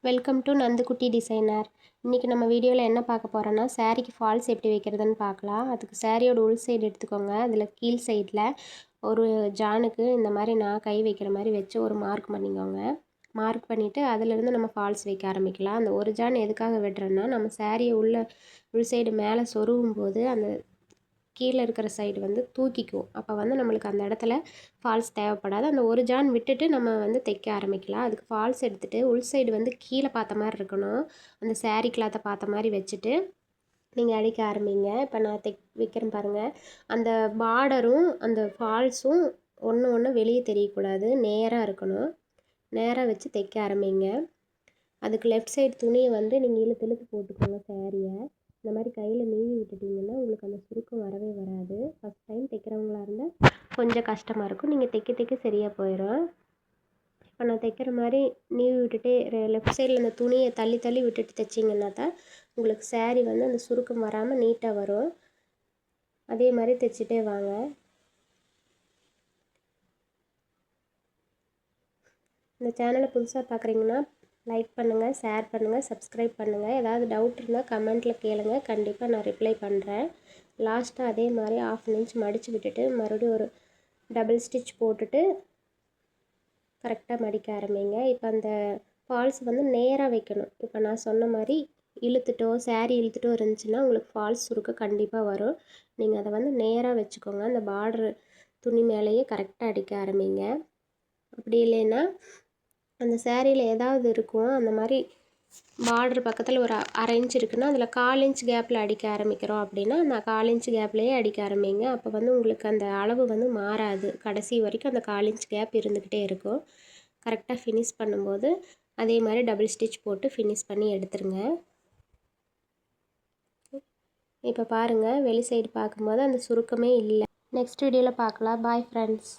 Welcome to நந்துக்குட்டி designer. இன்றைக்கி நம்ம வீடியோவில் என்ன பார்க்க போகிறோன்னா, சாரீக்கு ஃபால்ஸ் எப்படி வைக்கிறதுன்னு பார்க்கலாம். அதுக்கு சாரியோட உள் சைடு எடுத்துக்கோங்க. அதில் கீழ் சைடில் ஒரு ஜானுக்கு இந்த மாதிரி நான் கை வைக்கிற மாதிரி வச்சு ஒரு மார்க் பண்ணிக்கோங்க. மார்க் பண்ணிவிட்டு அதிலேருந்து நம்ம ஃபால்ஸ் வைக்க ஆரம்பிக்கலாம். அந்த ஒரு ஜான் எதுக்காக விடுறோன்னா, நம்ம சாரியை உள் சைடு மேலே சொருகும் போது அந்த கீழே இருக்கிற சைடு வந்து தூக்கிக்கும். அப்போ வந்து நம்மளுக்கு அந்த இடத்துல ஃபால்ஸ் தேவைப்படாது. அந்த ஒரு ஜான் விட்டுட்டு நம்ம வந்து தைக்க ஆரம்பிக்கலாம். அதுக்கு ஃபால்ஸ் எடுத்துகிட்டு உள் சைடு வந்து கீழே பார்த்த மாதிரி இருக்கணும். அந்த சாரீ கிளாத்தை பார்த்த மாதிரி வச்சுட்டு நீங்கள் அடிக்க ஆரம்பிங்க. இப்போ நான் வைக்கிறேன் பாருங்கள். அந்த பார்டரும் அந்த ஃபால்ஸும் ஒன்று வெளியே தெரியக்கூடாது, நேராக இருக்கணும். நேராக வச்சு தைக்க ஆரம்பிங்க. அதுக்கு லெஃப்ட் சைடு துணியை வந்து நீங்கள் இழுத்து போட்டுக்கோங்க. சாரியை இந்த மாதிரி கையில் நீவி விட்டுட்டிங்கன்னா உங்களுக்கு அந்த சுருக்கம் வரவே வராது. ஃபஸ்ட் டைம் தைக்கிறவங்களா இருந்தால் கொஞ்சம் கஷ்டமாக இருக்கும். நீங்கள் தைக்க சரியாக போயிடும். இப்போ நான் தைக்கிற மாதிரி நீவி விட்டுட்டு லெஃப்ட் சைடில் அந்த துணியை தள்ளி விட்டுட்டு தைச்சிங்கன்னா தான் உங்களுக்கு சாரீ வந்து அந்த சுருக்கம் வராமல் நீட்டாக வரும். அதே மாதிரி தைச்சிட்டே வாங்க. இந்த சேனலை புதுசாக பார்க்குறீங்கன்னா லைக் பண்ணுங்கள், ஷேர் பண்ணுங்கள், சப்ஸ்கிரைப் பண்ணுங்கள். ஏதாவது டவுட் இருந்தால் கமெண்ட்டில் கேளுங்க, கண்டிப்பாக நான் ரிப்ளை பண்ணுறேன். லாஸ்ட்டாக அதே மாதிரி 1/2 இன்ச் மடித்து விட்டுட்டு மறுபடியும் ஒரு டபுள் ஸ்டிச் போட்டுட்டு கரெக்டாக மடிக்க ஆரம்பிங்க. இப்போ அந்த ஃபால்ஸ் வந்து நேராக வைக்கணும். இப்போ நான் சொன்ன மாதிரி சாரீ இழுத்துட்டோ இருந்துச்சுன்னா உங்களுக்கு ஃபால்ஸ் சுருக்க கண்டிப்பாக வரும். நீங்கள் அதை வந்து நேராக வச்சுக்கோங்க. அந்த பார்டர் துணி மேலேயே கரெக்டாக அடிக்க ஆரம்பிங்க. அப்படி இல்லைன்னா அந்த சாரியில் ஏதாவது இருக்கும், அந்த மாதிரி பார்டர் பக்கத்தில் ஒரு 1/2 இன்ச் இருக்குன்னா அதில் 1/4 இன்ச் கேப்பில் அடிக்க ஆரம்பிக்கிறோம் அப்படின்னா நான் 1/4 இன்ச் கேப்லேயே அடிக்க ஆரம்பிங்க. அப்போ வந்து உங்களுக்கு அந்த அளவு வந்து மாறாது. கடைசி வரைக்கும் அந்த 1/4 இன்ச் கேப் இருந்துக்கிட்டே இருக்கும். கரெக்டாக ஃபினிஷ் பண்ணும்போது அதே மாதிரி டபுள் ஸ்டிச் போட்டு ஃபினிஷ் பண்ணி எடுத்துருங்க. இப்போ பாருங்கள், வெளி சைடு பார்க்கும்போது அந்த சுருக்கமே இல்லை. நெக்ஸ்ட் வீடியோவில் பார்க்கலாம். Bye friends.